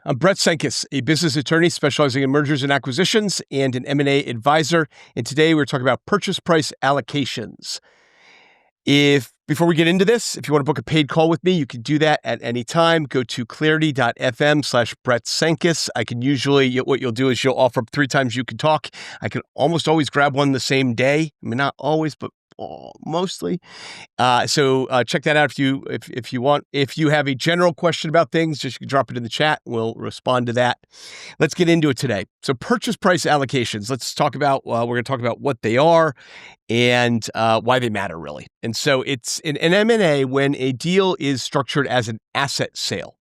I'm Brett Cenkus, a business attorney specializing in mergers and acquisitions and an M&A advisor. And today we're talking about purchase price allocations. Before we get into this, if you want to book a paid call with me, you can do that at any time. Go to clarity.fm/Brett Cenkus. What you'll do is you'll offer up 3 times you can talk. I can almost always grab one the same day. I mean, not always, but mostly. So check that out if you want. If you have a general question about things, just you can drop it in the chat. We'll respond to that. Let's get into it today. So purchase price allocations. Let's talk about. We're going to talk about what they are and why they matter, really. And so it's in an M&A when a deal is structured as an asset sale.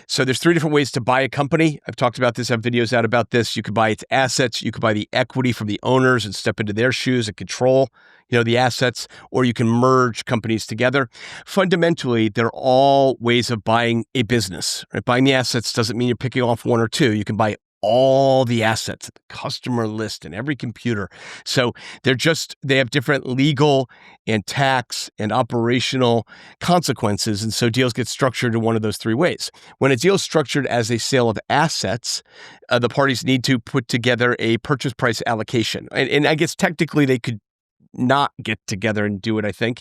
So there's 3 different ways to buy a company. I've talked about this. I have videos out about this. You could buy its assets. You could buy the equity from the owners and step into their shoes and control, the assets, or you can merge companies together. Fundamentally, they're all ways of buying a business. Right? Buying the assets doesn't mean you're picking off 1 or 2. You can buy all the assets, the customer list, and every computer. So they have different legal and tax and operational consequences. And so deals get structured in one of those 3 ways. When a deal is structured as a sale of assets, the parties need to put together a purchase price allocation. And I guess technically they could not get together and do it, I think.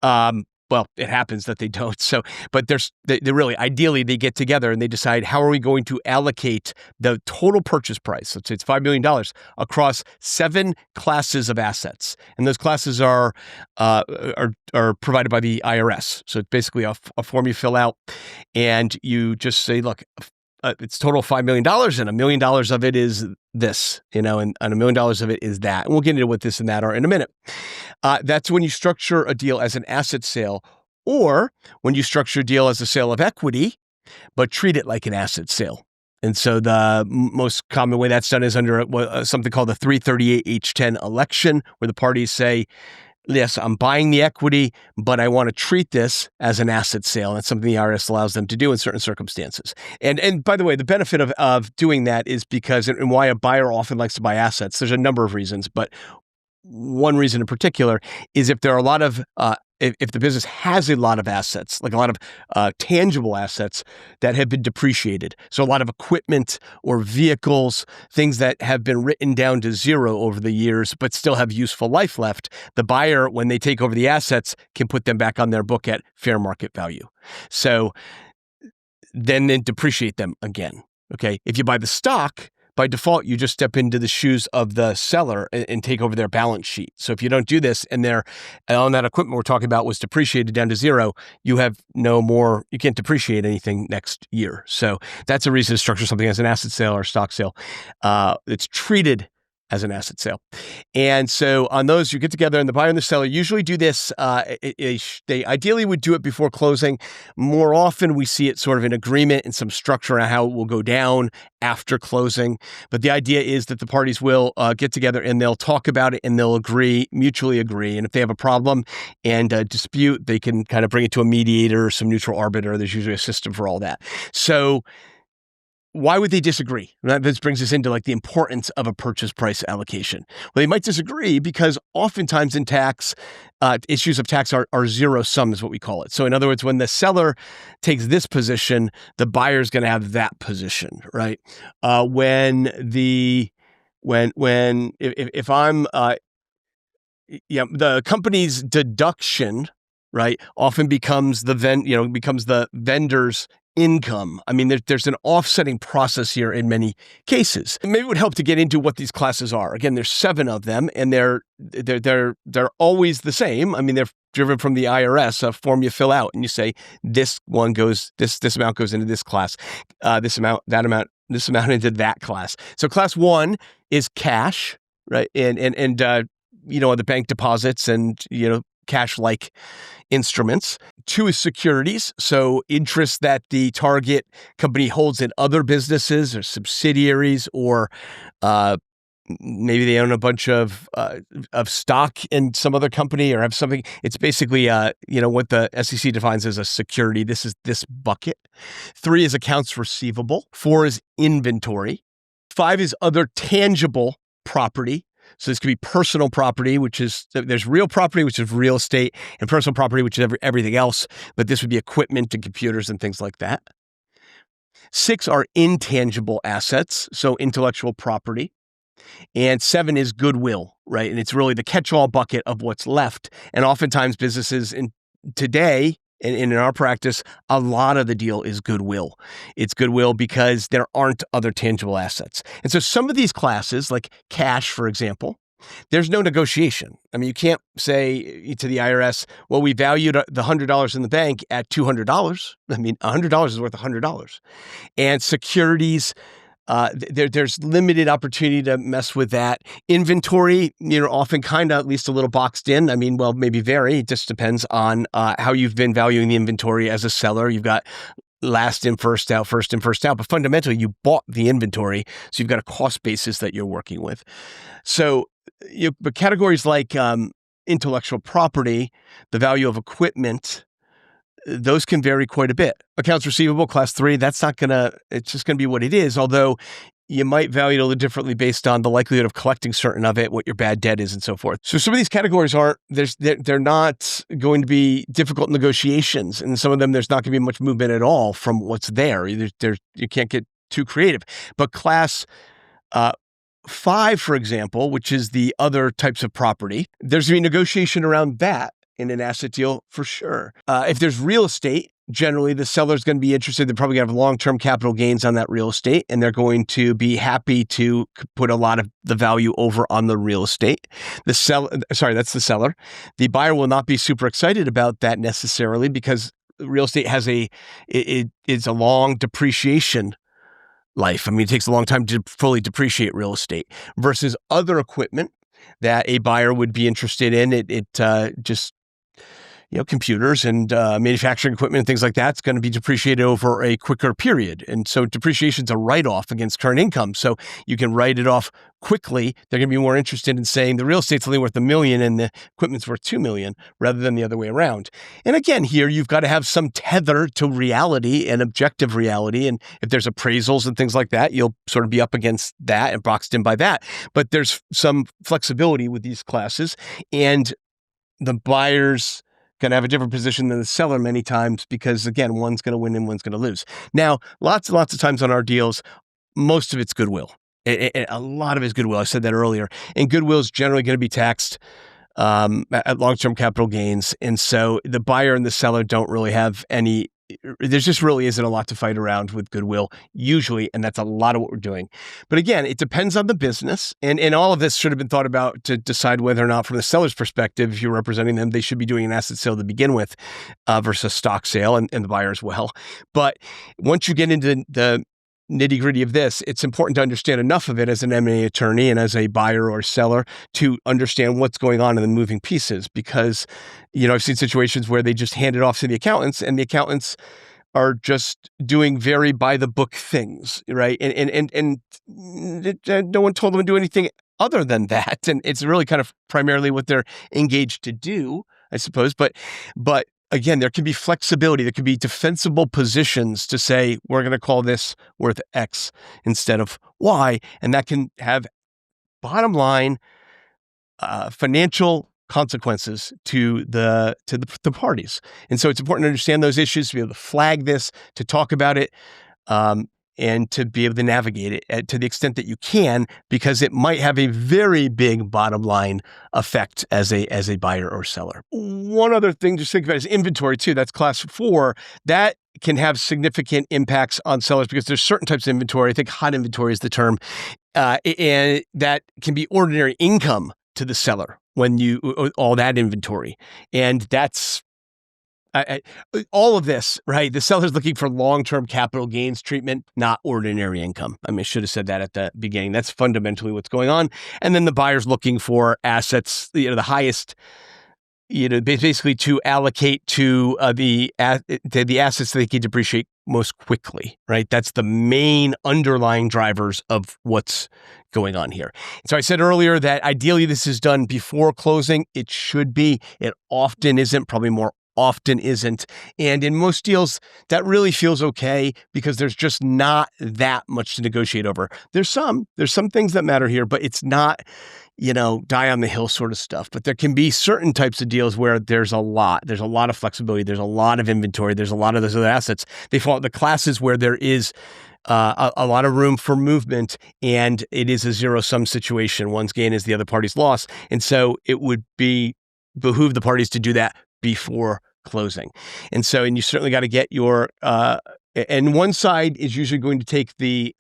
Well, it happens that they don't. So, but ideally they get together and they decide, how are we going to allocate the total purchase price? Let's say it's $5 million across 7 classes of assets. And those classes are provided by the IRS. So it's basically a form you fill out and you just say, look, it's total $5 million and $1 million of it is this, and $1 million of it is that. And we'll get into what this and that are in a minute. That's when you structure a deal as an asset sale, or when you structure a deal as a sale of equity, but treat it like an asset sale. And so the most common way that's done is under something called the 338H10 election, where the parties say, yes, I'm buying the equity, but I want to treat this as an asset sale. And that's something the IRS allows them to do in certain circumstances. And by the way, the benefit of doing that is because, and why a buyer often likes to buy assets, there's a number of reasons, but one reason in particular is if there are a lot of, if the business has a lot of assets, like a lot of tangible assets that have been depreciated. So a lot of equipment or vehicles, things that have been written down to 0 over the years, but still have useful life left. The buyer, when they take over the assets, can put them back on their book at fair market value. So then they depreciate them again. Okay. If you buy the stock, by default, you just step into the shoes of the seller and take over their balance sheet. So if you don't do this and on that equipment we're talking about was depreciated down to 0, you can't depreciate anything next year. So that's a reason to structure something as an asset sale or stock sale. It's treated as an asset sale. And so on those, you get together and the buyer and the seller usually do this. They ideally would do it before closing. More often we see it sort of in agreement and some structure on how it will go down after closing. But the idea is that the parties will get together and they'll talk about it and they'll mutually agree. And if they have a problem and a dispute, they can kind of bring it to a mediator or some neutral arbiter. There's usually a system for all that. So why would they disagree? This brings us into the importance of a purchase price allocation. Well, they might disagree because oftentimes in tax, issues of tax are 0 sum is what we call it. So in other words, when the seller takes this position, the buyer is going to have that position, right? If I'm, the company's deduction, right, often becomes the vendor's income. I mean, there's an offsetting process here in many cases. Maybe it would help to get into what these classes are. Again, there's 7 of them, and they're always the same. I mean, they're driven from the IRS, a form you fill out, and you say this amount goes into this class, this amount into that class. So class 1 is cash, right, and the bank deposits and cash-like instruments. 2 is securities, so interest that the target company holds in other businesses or subsidiaries, or maybe they own a bunch of stock in some other company or have something. It's basically, what the SEC defines as a security. This is this bucket. 3 is accounts receivable. 4 is inventory. 5 is other tangible property. So this could be personal property, there's real property, which is real estate, and personal property, which is everything else. But this would be equipment and computers and things like that. 6 are intangible assets, so intellectual property. And 7 is goodwill, right? And it's really the catch-all bucket of what's left. And oftentimes businesses today, and in our practice, a lot of the deal is goodwill. It's goodwill because there aren't other tangible assets. And so some of these classes, like cash, for example, there's no negotiation. I mean, you can't say to the IRS, well, we valued the $100 in the bank at $200. I mean, $100 is worth $100. And securities, there's limited opportunity to mess with that. Inventory, often kind of at least a little boxed in. I mean, well, maybe vary. It just depends on how you've been valuing the inventory as a seller. You've got last in, first out, first in, first out. But fundamentally, you bought the inventory, so you've got a cost basis that you're working with. So, but categories like intellectual property, the value of equipment, those can vary quite a bit. Accounts receivable, class 3, it's just going to be what it is, although you might value it a little differently based on the likelihood of collecting certain of it, what your bad debt is, and so forth. So some of these categories they're not going to be difficult negotiations, and some of them there's not going to be much movement at all from what's there. You can't get too creative. But class 5, for example, which is the other types of property, there's going to be negotiation around that in an asset deal for sure. If there's real estate, generally the seller's going to be interested. They're probably going to have long-term capital gains on that real estate, and they're going to be happy to put a lot of the value over on the real estate. That's the seller. The buyer will not be super excited about that necessarily because real estate has it's a long depreciation life. I mean, it takes a long time to fully depreciate real estate versus other equipment that a buyer would be interested in. Computers and manufacturing equipment and things like that, it's going to be depreciated over a quicker period. And so depreciation is a write-off against current income. So you can write it off quickly. They're going to be more interested in saying the real estate's only worth $1 million and the equipment's worth $2 million rather than the other way around. And again, here you've got to have some tether to reality and objective reality. And if there's appraisals and things like that, you'll sort of be up against that and boxed in by that. But there's some flexibility with these classes, and the buyer's going to have a different position than the seller many times because, again, one's going to win and one's going to lose. Now, lots and lots of times on our deals, most of it's goodwill. A lot of it's goodwill. I said that earlier. And goodwill is generally going to be taxed at long-term capital gains. And so the buyer and the seller don't really have there just really isn't a lot to fight around with goodwill usually, and that's a lot of what we're doing. But again, it depends on the business, and all of this should have been thought about to decide whether or not, from the seller's perspective, if you're representing them, they should be doing an asset sale to begin with versus stock sale, and the buyer as well. But once you get into the nitty-gritty of this, it's important to understand enough of it as an M&A attorney and as a buyer or seller to understand what's going on in the moving pieces. Because, I've seen situations where they just hand it off to the accountants, and the accountants are just doing very by-the-book things, right? And no one told them to do anything other than that. And it's really kind of primarily what they're engaged to do, I suppose. But again, there can be flexibility. There can be defensible positions to say, we're going to call this worth X instead of Y. And that can have, bottom line, financial consequences to the parties. And so it's important to understand those issues, to be able to flag this, to talk about it, and to be able to navigate it to the extent that you can, because it might have a very big bottom line effect as a buyer or seller. One other thing to think about is inventory too. That's class 4. That can have significant impacts on sellers because there's certain types of inventory. I think hot inventory is the term, and that can be ordinary income to the seller when all that inventory, and that's. All of this, right? The seller's looking for long-term capital gains treatment, not ordinary income. I mean, I should have said that at the beginning. That's fundamentally what's going on. And then the buyer's looking for assets, the highest, basically to allocate to the assets that they can depreciate most quickly, right? That's the main underlying drivers of what's going on here. So I said earlier that ideally this is done before closing. It should be. It often isn't, probably more often isn't. And in most deals, that really feels okay because there's just not that much to negotiate over. There's some things that matter here, but it's not, die on the hill sort of stuff. But there can be certain types of deals where there's a lot of flexibility. There's a lot of inventory. There's a lot of those other assets. They fall into the classes where there is a lot of room for movement, and it is a zero-sum situation. One's gain is the other party's loss. And so it would behoove the parties to do that before closing. And you certainly got to get your, and one side is usually going to take the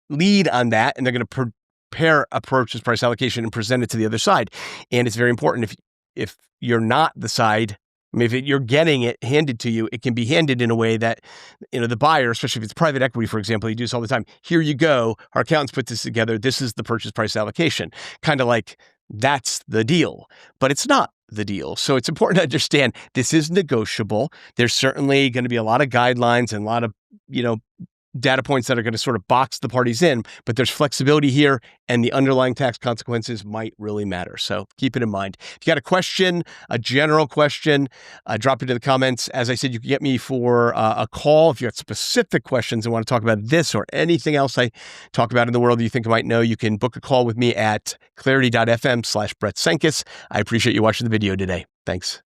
lead on that, and they're going to prepare a purchase price allocation and present it to the other side. And it's very important if you're not the side, if you're getting it handed to you, it can be handed in a way that, the buyer, especially if it's private equity, for example, you do this all the time. Here you go. Our accountants put this together. This is the purchase price allocation. Kind of like that's the deal, but it's not the deal. So it's important to understand this is negotiable. There's certainly going to be a lot of guidelines and a lot of, data points that are going to sort of box the parties in, but there's flexibility here, and the underlying tax consequences might really matter. So keep it in mind. If you got a question, a general question, drop it in the comments. As I said, you can get me for a call. If you have specific questions and want to talk about this or anything else I talk about in the world that you think I might know, you can book a call with me at clarity.fm/Brett Cenkus. I appreciate you watching the video today. Thanks.